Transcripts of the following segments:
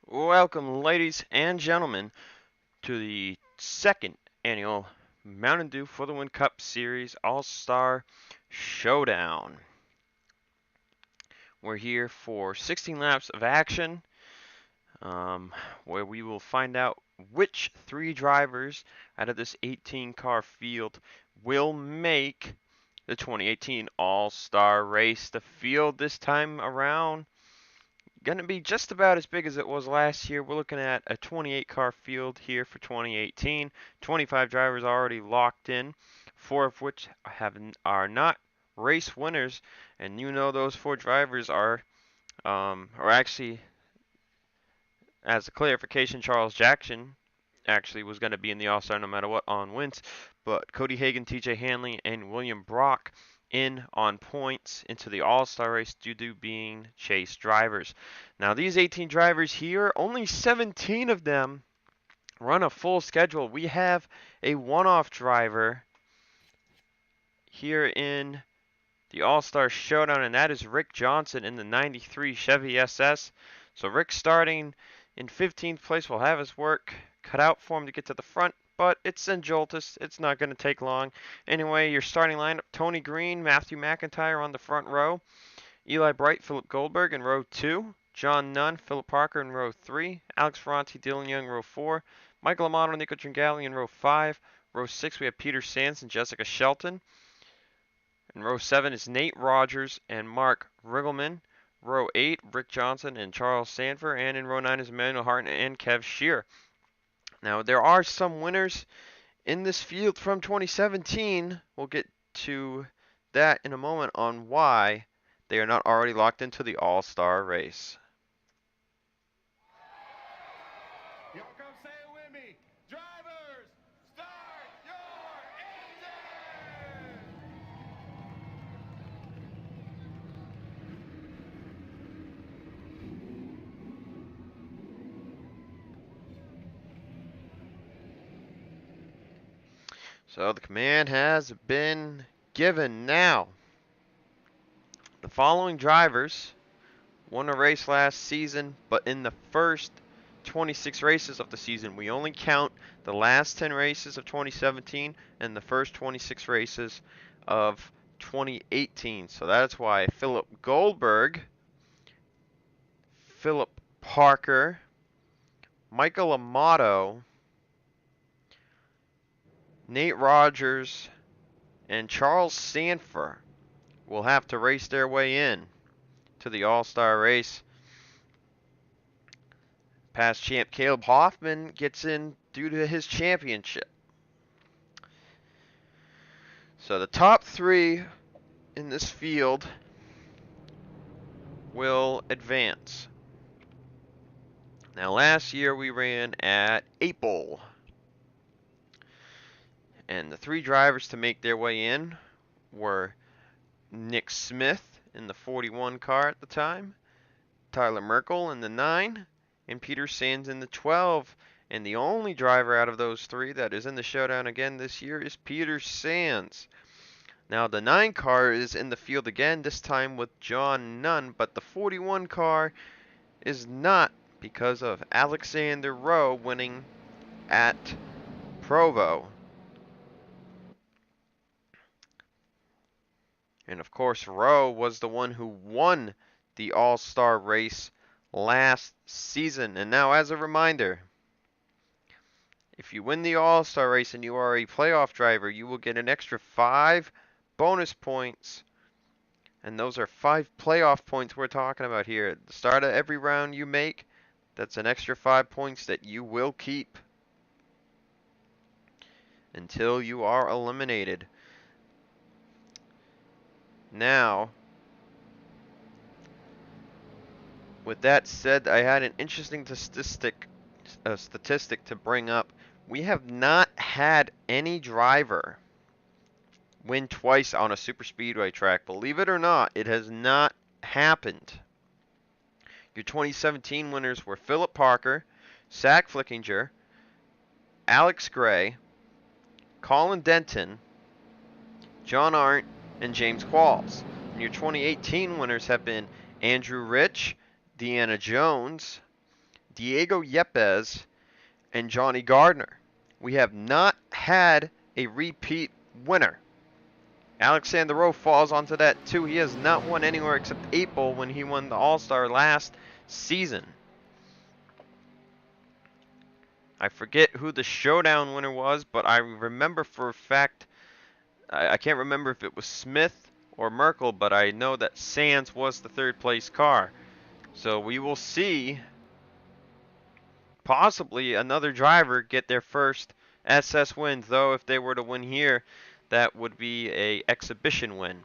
Welcome, ladies and gentlemen, to the second annual Mountain Dew for the Win Cup Series All-Star Showdown. We're here for 16 laps of action, where we will find out which three drivers out of this 18-car field will make the 2018 All-Star Race. The field this time around going to be just about as big as it was last year. We're looking at a 28 car field here for 2018. 25 drivers already locked in, 4 of which are not race winners, and you know those 4 drivers are actually, as a clarification, Charles Jackson actually was going to be in the All-Star no matter what on wins, but Cody Hagan, TJ Hanley, and William Brock in on points into the All-Star race due to being chase drivers. Now these 18 drivers here, only 17 of them run a full schedule. We have a one-off driver here in the All-Star Showdown, and that is Rick Johnson in the 93 Chevy SS. So Rick starting in 15th place will have his work cut out for him to get to the front, but it's Zenjoltis. It's not going to take long. Anyway, your starting lineup, Tony Green, Matthew McIntyre on the front row, Eli Bright, Philip Goldberg in row 2, John Nunn, Philip Parker in row 3, Alex Ferranti, Dylan Young row 4, Michael Amato, Nico Tringali in row 5. Row 6, we have Peter Sands and Jessica Shelton. In row 7 is Nate Rogers and Mark Riggleman. Row 8, Rick Johnson and Charles Sanford. And in row 9 is Emmanuel Harton and Kev Shear. Now, there are some winners in this field from 2017. We'll get to that in a moment on why they are not already locked into the All-Star race. Y'all come say it with me. Drivers, start your engine! So the command has been given. Now, the following drivers won a race last season, but in the first 26 races of the season, we only count the last 10 races of 2017 and the first 26 races of 2018. So that's why Philip Goldberg, Philip Parker, Michael Amato, Nate Rogers, and Charles Sanford will have to race their way in to the All-Star race. Past champ Caleb Hoffman gets in due to his championship. So the top 3 in this field will advance. Now last year we ran at 8 Bowl. And the 3 drivers to make their way in were Nick Smith in the 41 car at the time, Tyler Merkel in the 9, and Peter Sands in the 12. And the only driver out of those 3 that is in the showdown again this year is Peter Sands. Now the 9 car is in the field again, this time with John Nunn, but the 41 car is not because of Alexander Rowe winning at Provo. And of course, Rowe was the one who won the All-Star race last season. And now, as a reminder, if you win the All-Star race and you are a playoff driver, you will get an extra 5 bonus points. And those are 5 playoff points we're talking about here. At the start of every round you make, that's an extra 5 points that you will keep until you are eliminated. Now, with that said, I had an interesting statistic to bring up. We have not had any driver win twice on a super speedway track. Believe it or not, it has not happened. Your 2017 winners were Philip Parker, Zach Flickinger, Alex Gray, Colin Denton, John Arndt, and James Qualls. And your 2018 winners have been Andrew Rich, Deanna Jones, Diego Yepes and Johnny Gardner. We have not had a repeat winner. Alexander Rowe falls onto that too. He has not won anywhere except April when he won the All-Star last season. I forget who the Showdown winner was, but I remember for a fact, I can't remember if it was Smith or Merkel, but I know that Sands was the third place car. So we will see possibly another driver get their first SS win, though if they were to win here, that would be a exhibition win.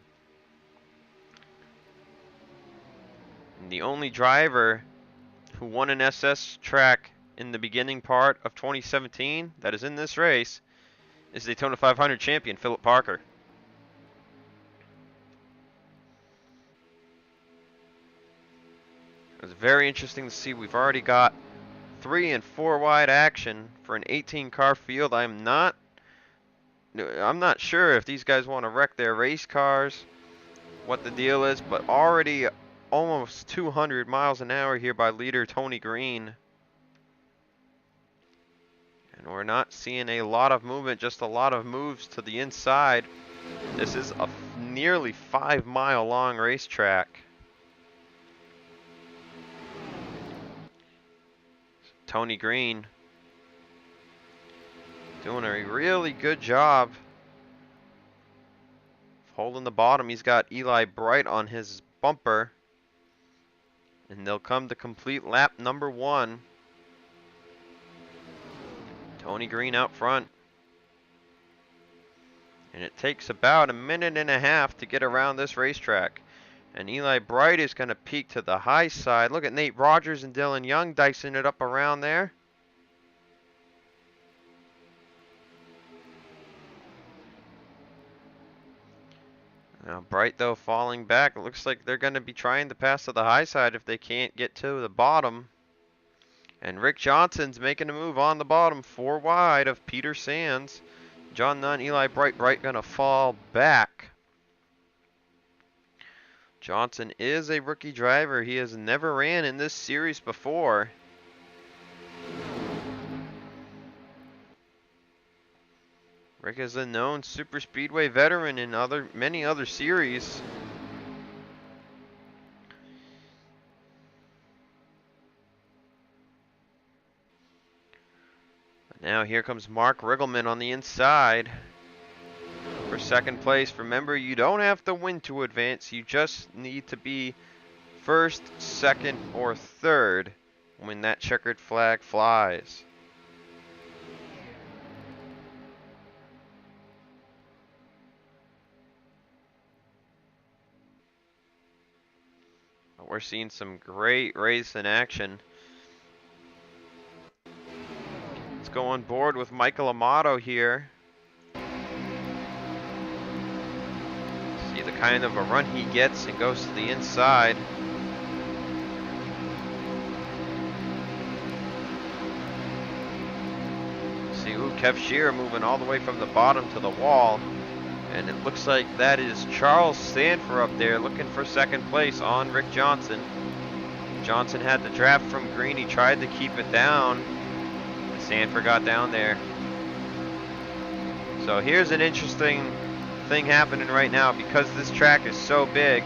And the only driver who won an SS track in the beginning part of 2017 that is in this race is Daytona 500 champion Philip Parker. It was very interesting to see. We've already got 3 and 4 wide action for an 18 car field. I'm not sure if these guys want to wreck their race cars, what the deal is, but already almost 200 miles an hour here by leader Tony Green. And we're not seeing a lot of movement, just a lot of moves to the inside. This is a nearly 5-mile long racetrack. Tony Green doing a really good job of holding the bottom. He's got Eli Bright on his bumper. And they'll come to complete lap number 1. Tony Green out front. And it takes about a minute and a half to get around this racetrack. And Eli Bright is going to peak to the high side. Look at Nate Rogers and Dylan Young dicing it up around there. Now Bright, though, falling back. It looks like they're going to be trying to pass to the high side if they can't get to the bottom. And Rick Johnson's making a move on the bottom, 4 wide of Peter Sands. John Nunn, Eli Bright. Bright going to fall back. Johnson is a rookie driver. He has never ran in this series before. Rick is a known super speedway veteran in many other series. But now here comes Mark Riggleman on the inside for second place. Remember, you don't have to win to advance. You just need to be first, second, or third when that checkered flag flies. We're seeing some great race in action. Let's go on board with Michael Amato here. See the kind of a run he gets and goes to the inside. See, Kev Shearer moving all the way from the bottom to the wall. And it looks like that is Charles Sanford up there looking for second place on Rick Johnson. Johnson had the draft from Green. He tried to keep it down. Sanford got down there. So here's an interesting thing happening right now because this track is so big.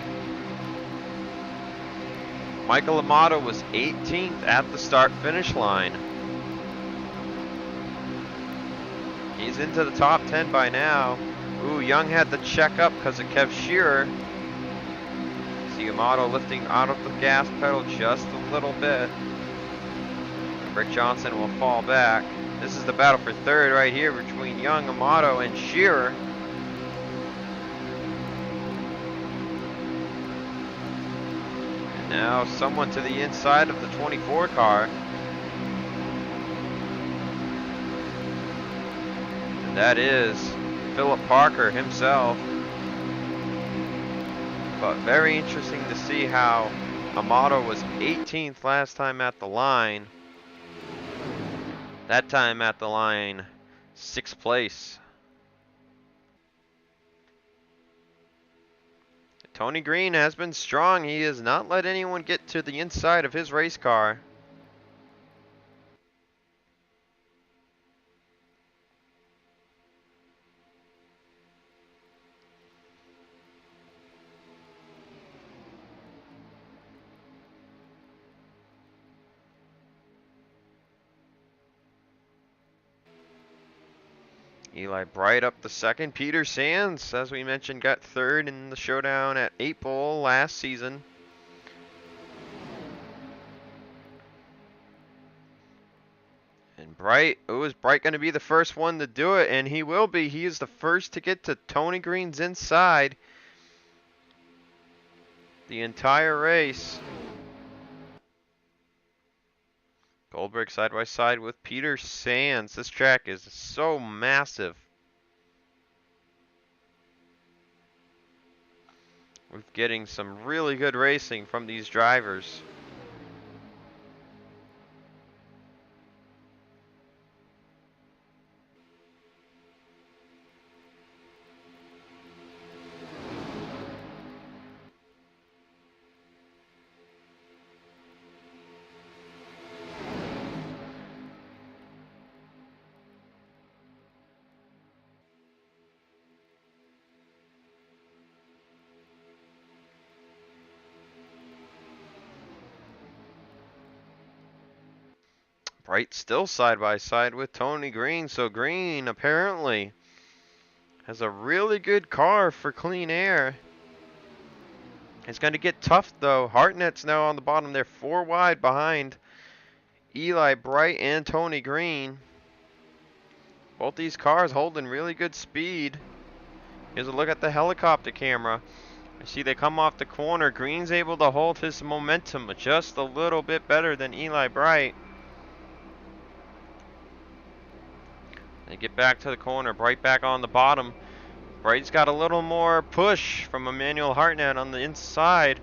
Michael Amato was 18th at the start-finish line. He's into the top 10 by now. Ooh, Young had to check up because of Kev Shearer. See Amato lifting out of the gas pedal just a little bit. Rick Johnson will fall back. This is the battle for third right here between Young, Amato, and Shearer. And now someone to the inside of the 24 car. And that is Philip Parker himself. But very interesting to see how Amato was 18th last time at the line. That time at the line, 6th place. Tony Green has been strong. He has not let anyone get to the inside of his race car. Eli Bright up the second. Peter Sands, as we mentioned, got third in the Showdown at 8 Bowl last season. And Bright, is Bright going to be the first one to do it? And he will be. He is the first to get to Tony Green's inside the entire race. Goldberg side by side with Peter Sands. This track is so massive. We're getting some really good racing from these drivers. Bright still side by side with Tony Green, so Green apparently has a really good car for clean air. It's going to get tough though. Hartnett's now on the bottom. They're 4 wide behind Eli Bright and Tony Green. Both these cars holding really good speed. Here's a look at the helicopter camera. I see they come off the corner. Green's able to hold his momentum just a little bit better than Eli Bright. They get back to the corner. Bright back on the bottom. Bright's got a little more push from Emmanuel Hartnett on the inside.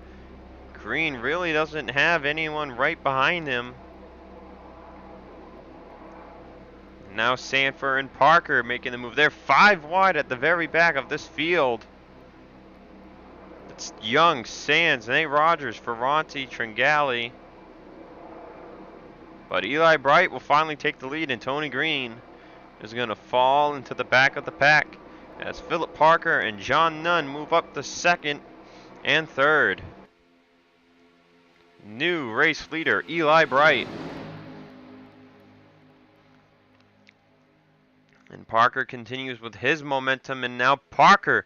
Green really doesn't have anyone right behind him. Now Sanford and Parker making the move. They're 5 wide at the very back of this field. It's Young, Sands, Nate Rogers, Ferranti, Tringali. But Eli Bright will finally take the lead, and Tony Green is going to fall into the back of the pack as Philip Parker and John Nunn move up to second and third. New race leader, Eli Bright. And Parker continues with his momentum, and now Parker,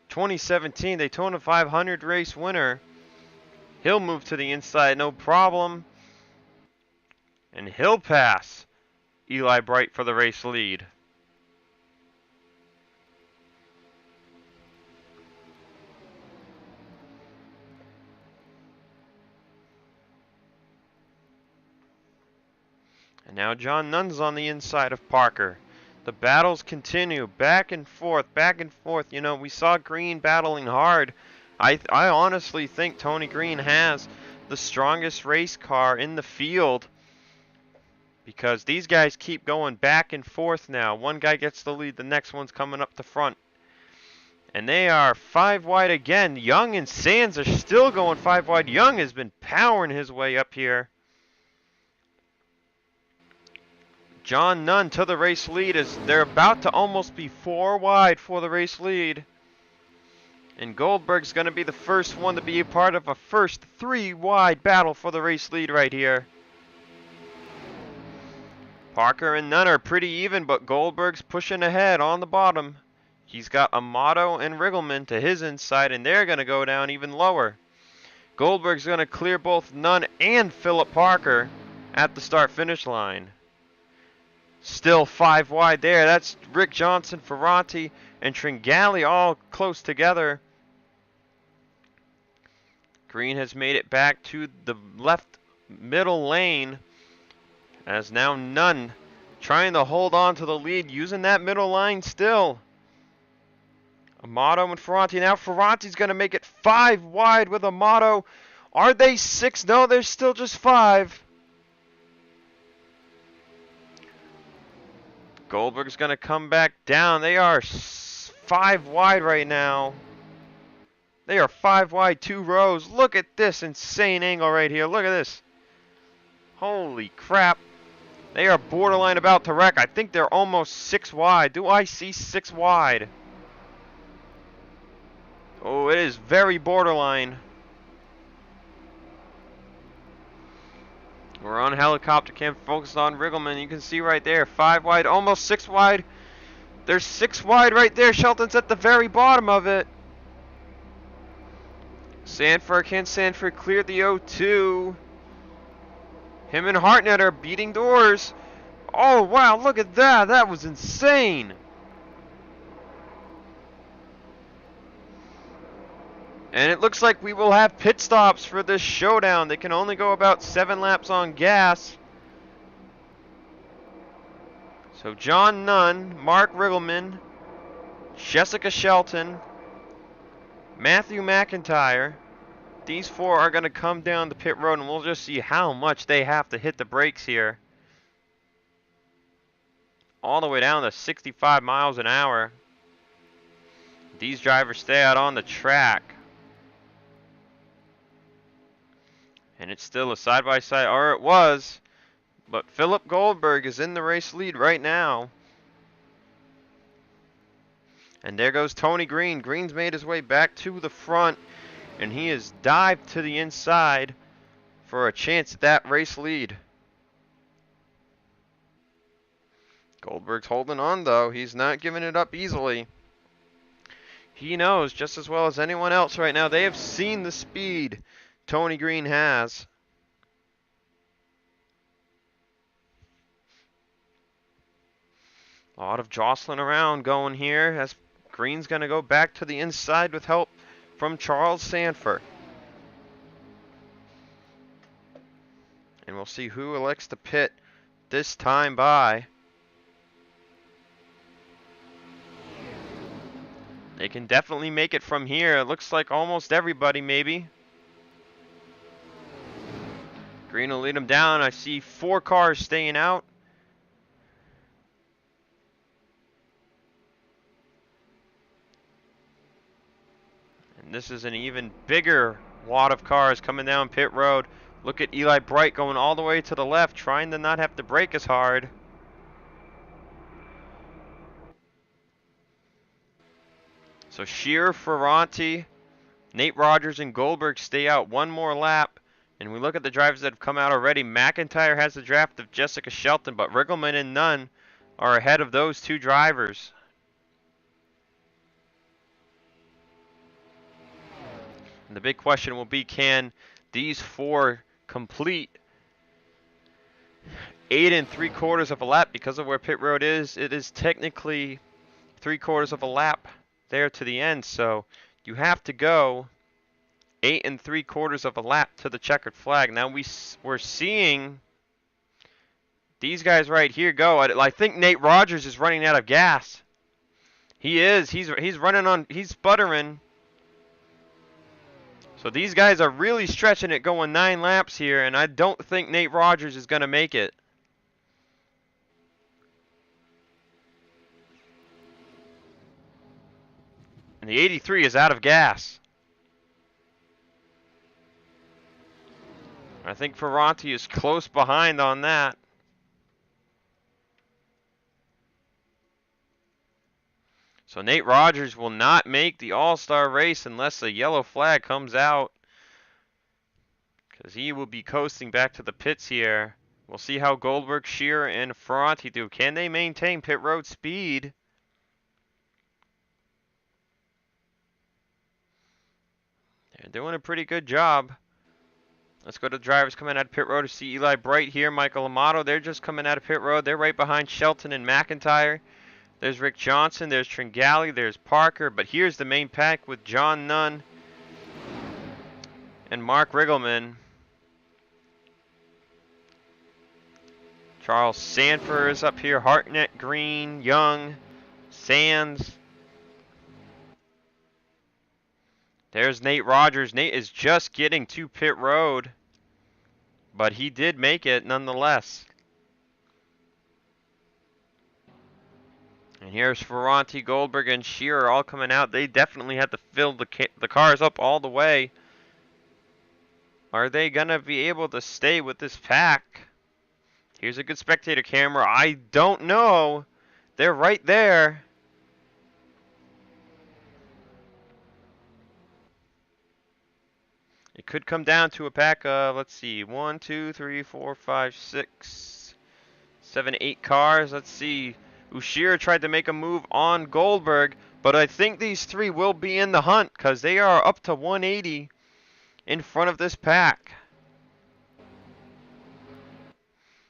2017 Daytona 500 race winner. He'll move to the inside, no problem. And he'll pass Eli Bright for the race lead. And now John Nunn's on the inside of Parker. The battles continue, back and forth, back and forth. You know, we saw Green battling hard. I honestly think Tony Green has the strongest race car in the field, because these guys keep going back and forth now. One guy gets the lead, the next one's coming up the front. And they are 5 wide again. Young and Sands are still going 5 wide. Young has been powering his way up here. John Nunn to the race lead as they're about to almost be 4 wide for the race lead. And Goldberg's going to be the first one to be a part of a first 3 wide battle for the race lead right here. Parker and Nunn are pretty even, but Goldberg's pushing ahead on the bottom. He's got Amato and Riggleman to his inside, and they're going to go down even lower. Goldberg's going to clear both Nunn and Philip Parker at the start-finish line. Still 5 wide there. That's Rick Johnson, Ferranti, and Tringali all close together. Green has made it back to the left middle lane, as now Nunn trying to hold on to the lead, using that middle line still. Amato and Ferranti. Now Ferranti's going to make it 5 wide with Amato. Are they 6? No, they're still just 5. Goldberg's going to come back down. They are 5 wide right now. They are 5 wide, 2 rows. Look at this insane angle right here. Look at this. Holy crap. They are borderline about to wreck. I think they're almost 6 wide. Do I see 6 wide? Oh, it is very borderline. We're on helicopter cam, focused on Riggleman. You can see right there, 5 wide, almost 6 wide. There's 6 wide right there. Shelton's at the very bottom of it. Sanford clear the 0-2. Him and Hartnett are beating doors. Oh, wow, look at that. That was insane. And it looks like we will have pit stops for this showdown. They can only go about 7 laps on gas. So John Nunn, Mark Riggleman, Jessica Shelton, Matthew McIntyre. These 4 are going to come down the pit road, and we'll just see how much they have to hit the brakes here. All the way down to 65 miles an hour. These drivers stay out on the track. And it's still a side-by-side, or it was. But Philip Goldberg is in the race lead right now. And there goes Tony Green. Green's made his way back to the front, and he has dived to the inside for a chance at that race lead. Goldberg's holding on, though. He's not giving it up easily. He knows just as well as anyone else right now. They have seen the speed Tony Green has. A lot of jostling around going here as Green's going to go back to the inside with help from Charles Sanford. And we'll see who elects to pit this time by. They can definitely make it from here. It looks like almost everybody maybe. Green will lead them down. I see 4 cars staying out. And this is an even bigger wad of cars coming down pit road. Look at Eli Bright going all the way to the left, trying to not have to brake as hard. So Shearer, Ferranti, Nate Rogers, and Goldberg stay out one more lap. And we look at the drivers that have come out already. McIntyre has the draft of Jessica Shelton, but Riggleman and Nunn are ahead of those 2 drivers. And the big question will be, can these 4 complete 8 3/4 of a lap? Because of where pit road is, it is technically 3/4 of a lap there to the end. So you have to go 8 3/4 of a lap to the checkered flag. Now we're seeing these guys right here go. I think Nate Rogers is running out of gas. He is. He's running on. He's sputtering. So these guys are really stretching it, going 9 laps here, and I don't think Nate Rogers is going to make it. And the 83 is out of gas. I think Ferranti is close behind on that. So Nate Rogers will not make the All-Star race unless a yellow flag comes out, because he will be coasting back to the pits here. We'll see how Goldberg, Shearer, and Ferranti do. Can they maintain pit road speed? They're doing a pretty good job. Let's go to the drivers coming out of pit road to see Eli Bright here. Michael Amato, they're just coming out of pit road. They're right behind Shelton and McIntyre. There's Rick Johnson, there's Tringali, there's Parker, but here's the main pack with John Nunn and Mark Riggleman. Charles Sanford is up here, Hartnett, Green, Young, Sands. There's Nate Rogers. Nate is just getting to pit road, but he did make it nonetheless. And here's Ferranti, Goldberg, and Shearer all coming out. They definitely had to fill the cars up all the way. Are they going to be able to stay with this pack? Here's a good spectator camera. I don't know. They're right there. It could come down to a pack of, let's see, 1, 2, 3, 4, 5, 6, 7, 8 cars. Let's see. Ushira tried to make a move on Goldberg, but I think these three will be in the hunt because they are up to 180 in front of this pack.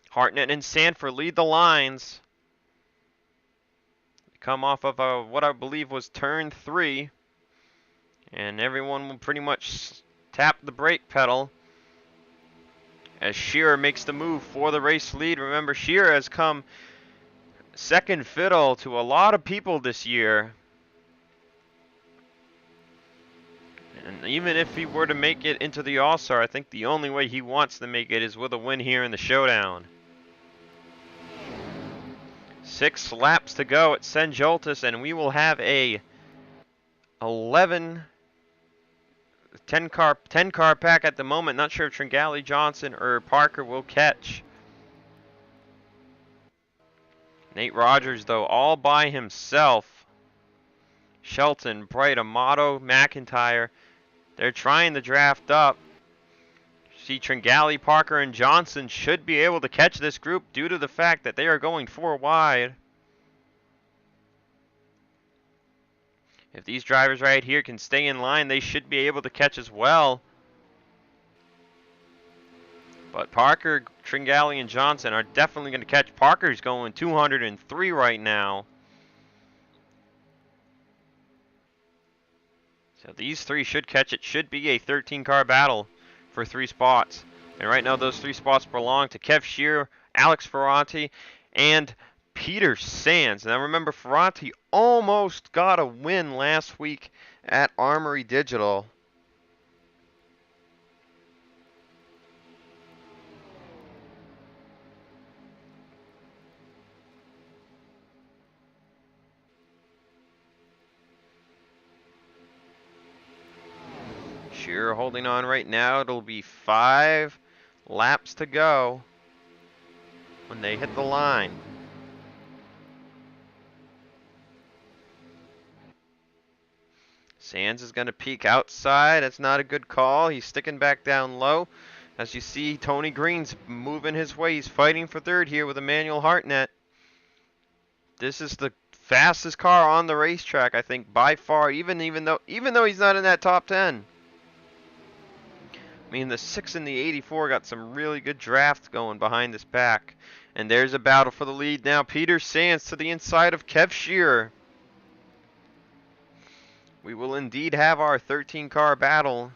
Hartnett and Sanford lead the lines. Come off of what I believe was turn 3. And everyone will pretty much tap the brake pedal as Shearer makes the move for the race lead. Remember, Shearer has come second fiddle to a lot of people this year. And even if he were to make it into the All-Star, I think the only way he wants to make it is with a win here in the Showdown. 6 laps to go at Zenjoltis, and we will have a 10 car pack at the moment. Not sure if Tringali, Johnson, or Parker will catch. Nate Rogers, though, all by himself. Shelton, Bright, Amato, McIntyre. They're trying to draft up. See, Tringali, Parker, and Johnson should be able to catch this group due to the fact that they are going 4 wide. If these drivers right here can stay in line, they should be able to catch as well. But Parker, Tringali, and Johnson are definitely going to catch. Parker's going 203 right now. So these 3 should catch it. Should be a 13-car battle for 3 spots. And right now those 3 spots belong to Kev Shearer, Alex Ferranti, and Peter Sands. Now remember, Ferranti almost got a win last week at Armory Digital. Shearer holding on right now. It'll be 5 laps to go when they hit the line. Sands is going to peek outside. That's not a good call. He's sticking back down low. As you see, Tony Green's moving his way. He's fighting for third here with Emmanuel Hartnett. This is the fastest car on the racetrack, I think, by far, even though he's not in that top 10. I mean, the 6 and the 84 got some really good drafts going behind this pack. And there's a battle for the lead now. Peter Sands to the inside of Kev Shearer. We will indeed have our 13-car battle.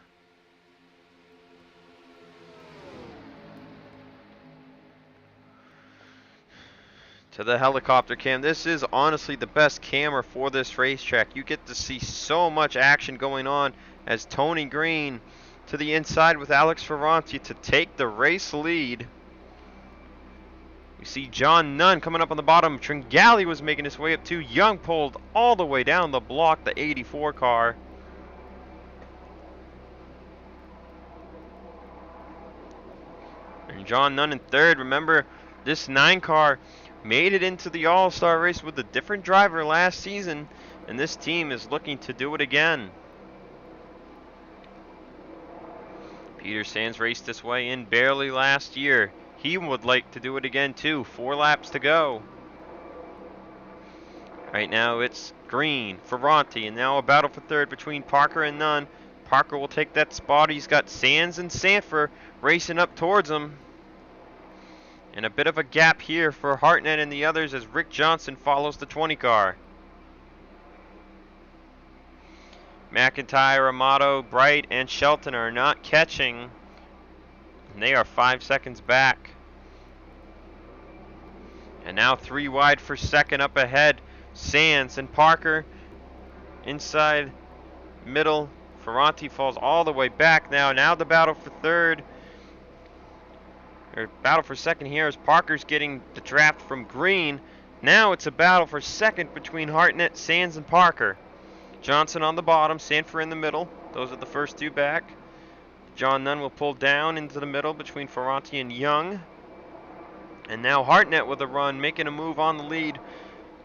To the helicopter cam. This is honestly the best camera for this racetrack. You get to see so much action going on as Tony Green to the inside with Alex Ferranti to take the race lead. We see John Nunn coming up on the bottom. Tringali was making his way up too. Young pulled all the way down the block, the 84 car. And John Nunn in third. Remember, this 9 car made it into the All-Star race with a different driver last season, and this team is looking to do it again. Peter Sands raced this way in barely last year. He would like to do it again too. 4 laps to go. Right now it's Green, Ferranti, and now a battle for third between Parker and Nunn. Parker will take that spot. He's got Sands and Sanford racing up towards him. And a bit of a gap here for Hartnett and the others as Rick Johnson follows the 20 car. McIntyre, Amato, Bright, and Shelton are not catching. And they are 5 seconds back. And now 3 wide for second up ahead. Sands and Parker inside, middle. Ferranti falls all the way back now. Now the battle for third. Or battle for second here as Parker's getting the draft from Green. Now it's a battle for second between Hartnett, Sands, and Parker. Johnson on the bottom, Sanford in the middle. Those are the first 2 back. John Nunn will pull down into the middle between Ferranti and Young. And now Hartnett with a run, making a move on the lead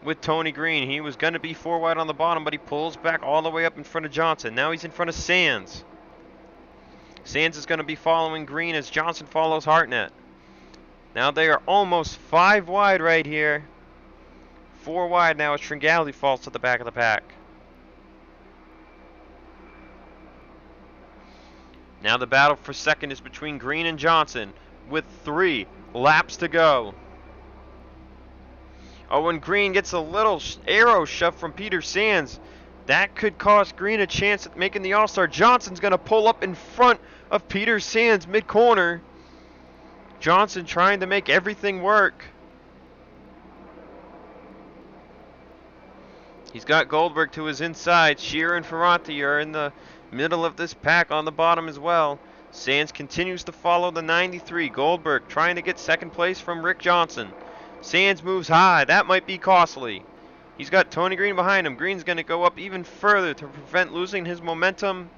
with Tony Green. He was going to be 4 wide on the bottom, but he pulls back all the way up in front of Johnson. Now he's in front of Sands. Sands is going to be following Green as Johnson follows Hartnett. Now they are almost 5 wide right here 4 wide now as Tringali falls to the back of the pack. Now the battle for second is between Green and Johnson with 3 laps to go. Oh, and Green gets a little arrow shoved from Peter Sands. That could cost Green a chance at making the All-Star. Johnson's going to pull up in front of Peter Sands mid-corner. Johnson trying to make everything work. He's got Goldberg to his inside. Shearer and Ferranti are in the middle of this pack on the bottom as well. Sands continues to follow the 93. Goldberg trying to get second place from Rick Johnson. Sands moves high. That might be costly. He's got Tony Green behind him. Green's going to go up even further to prevent losing his momentum.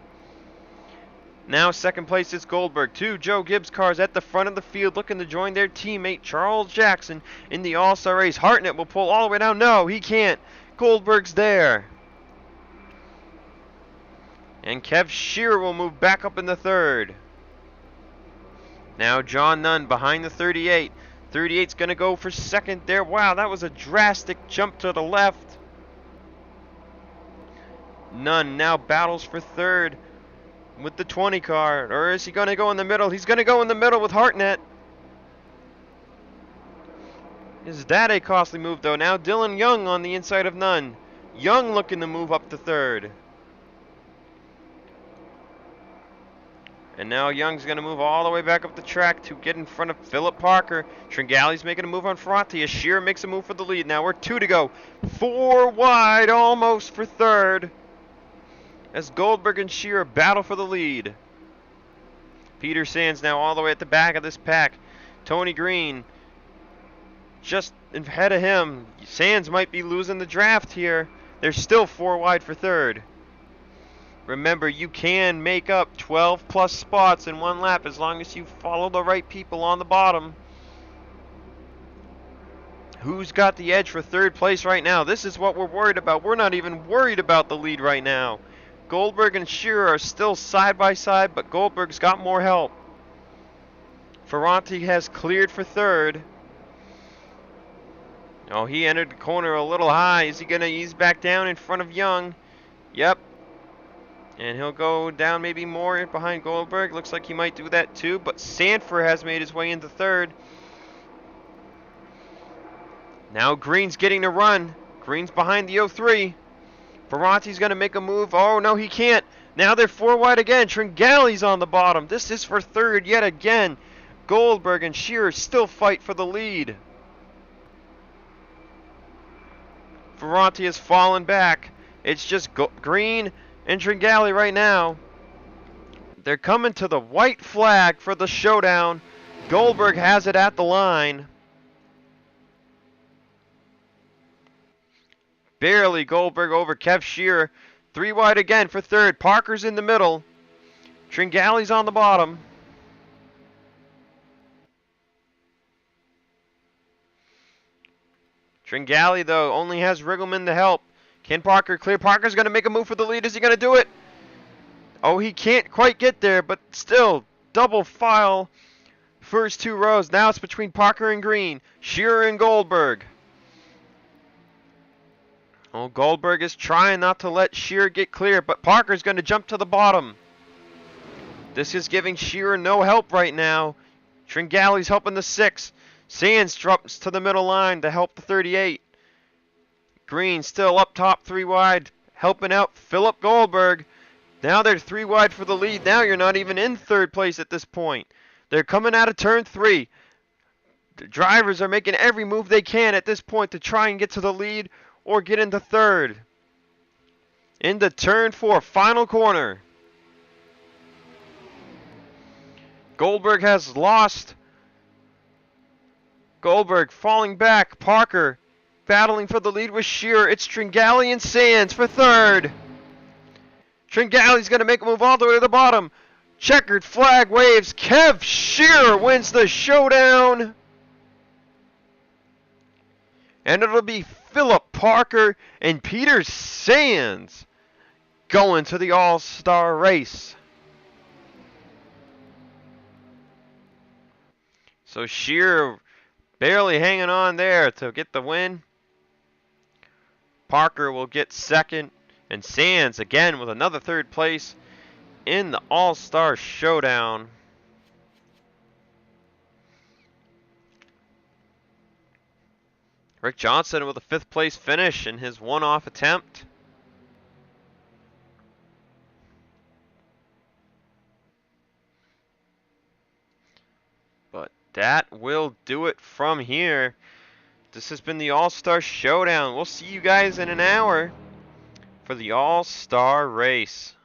Now second place is Goldberg. 2 Joe Gibbs cars at the front of the field looking to join their teammate Charles Jackson in the All-Star race. Hartnett will pull all the way down. No, he can't. Goldberg's there. And Kev Shearer will move back up in the third. Now John Nunn behind the 38. 38's going to go for second there. Wow, that was a drastic jump to the left. Nunn now battles for third with the 20 car. Or is he going to go in the middle? He's going to go in the middle with Hartnett. Is that a costly move, though? Now Dylan Young on the inside of Nunn. Young looking to move up to third. And now Young's going to move all the way back up the track to get in front of Philip Parker. Tringali's making a move on Ferranti as Shearer makes a move for the lead. Now we're 2 to go. 4 wide almost for third as Goldberg and Shearer battle for the lead. Peter Sands now all the way at the back of this pack. Tony Green just ahead of him. Sands might be losing the draft here. They're still 4 wide for third. Remember, you can make up 12 plus spots in 1 lap as long as you follow the right people on the bottom. Who's got the edge for third place right now? This is what we're worried about. We're not even worried about the lead right now. Goldberg and Shearer are still side by side, but Goldberg's got more help. Ferranti has cleared for third. Oh, he entered the corner a little high. Is he going to ease back down in front of Young? Yep. And he'll go down maybe more behind Goldberg. Looks like he might do that too. But Sanford has made his way into third. Now Green's getting the run. Green's behind the 03. Ferranti's going to make a move. Oh, no, he can't. Now they're 4 wide again. Tringali's on the bottom. This is for third yet again. Goldberg and Shearer still fight for the lead. Ferranti has fallen back. It's just Green and Tringali right now. They're coming to the white flag for the showdown. Goldberg has it at the line. Barely Goldberg over Kev Shearer. 3 wide again for third. Parker's in the middle. Tringali's on the bottom. Tringali, though, only has Riggleman to help. Can Parker clear? Parker's going to make a move for the lead. Is he going to do it? Oh, he can't quite get there, but still, double file. First 2 rows. Now it's between Parker and Green. Shearer and Goldberg. Oh, Goldberg is trying not to let Shearer get clear, but Parker's going to jump to the bottom. This is giving Shearer no help right now. Tringali's helping the 6. Sands drops to the middle line to help the 38. Green still up top 3 wide, helping out Philip Goldberg. Now they're 3 wide for the lead. Now you're not even in third place at this point. They're coming out of turn 3. The drivers are making every move they can at this point to try and get to the lead or get into third. Into turn 4, final corner. Goldberg has lost. Goldberg falling back. Parker battling for the lead with Shearer. It's Tringali and Sands for third. Tringali's going to make a move all the way to the bottom. Checkered flag waves. Kev Shearer wins the showdown. And it'll be Philip Parker and Peter Sands going to the All-Star race. So Shearer barely hanging on there to get the win. Parker will get second, and Sands again with another third place in the All-Star Showdown. Rick Johnson with a 5th place finish in his one-off attempt. But that will do it from here. This has been the All-Star Showdown. We'll see you guys in an hour for the All-Star race.